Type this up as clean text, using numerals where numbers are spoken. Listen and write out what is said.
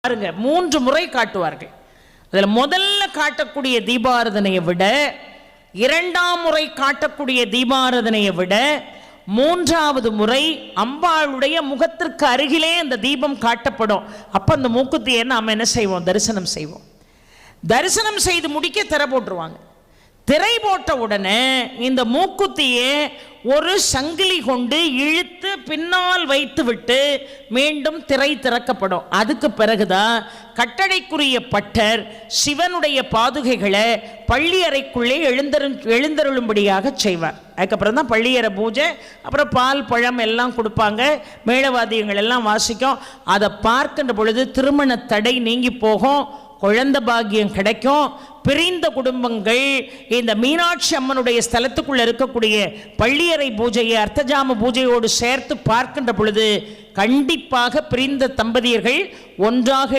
பாருங்க, 3 முறை காட்டுவார்கள். அதில் முதல்ல காட்டக்கூடிய தீபாராதனையை விட, 2ஆம் முறை காட்டக்கூடிய தீபாராதனையை விட, 3ஆவது முறை அம்பாளுடைய முகத்திற்கு அருகிலே அந்த தீபம் காட்டப்படும். அப்போ அந்த மூக்குத்தியை நாம் என்ன செய்வோம்? தரிசனம் செய்வோம். தரிசனம் செய்து முடிக்க திரை போட்டுருவாங்க. திரை போட்ட உடனே இந்த மூக்குத்தியை ஒரு சங்கிலி கொண்டு இழுத்து பின்னால் வைத்து விட்டு மீண்டும் திரை திறக்கப்படும். அதுக்கு பிறகுதான் கட்டளைக்குரிய பட்டர் சிவனுடைய பாதுகைகளை பள்ளியறைக்குள்ளே எழுந்தருளும்படியாக செய்வார். அதுக்கப்புறம் தான் பள்ளியறை பூஜை, அப்புறம் பால் பழம் எல்லாம் கொடுப்பாங்க, மேளவாத்தியங்கள் எல்லாம் வாசிக்கும். அதை பார்க்கின்ற பொழுது திருமண தடை நீங்கி போகும், குழந்தை பாக்கியம் கிடைக்கும். பிரிந்த குடும்பங்கள் இந்த மீனாட்சி அம்மனுடைய ஸ்தலத்துக்குள்ள இருக்கக்கூடிய பள்ளியறை பூஜையை அர்த்தஜாம பூஜையோடு சேர்த்து பார்க்கின்ற பொழுது கண்டிப்பாக பிரிந்த தம்பதியர்கள் ஒன்றாக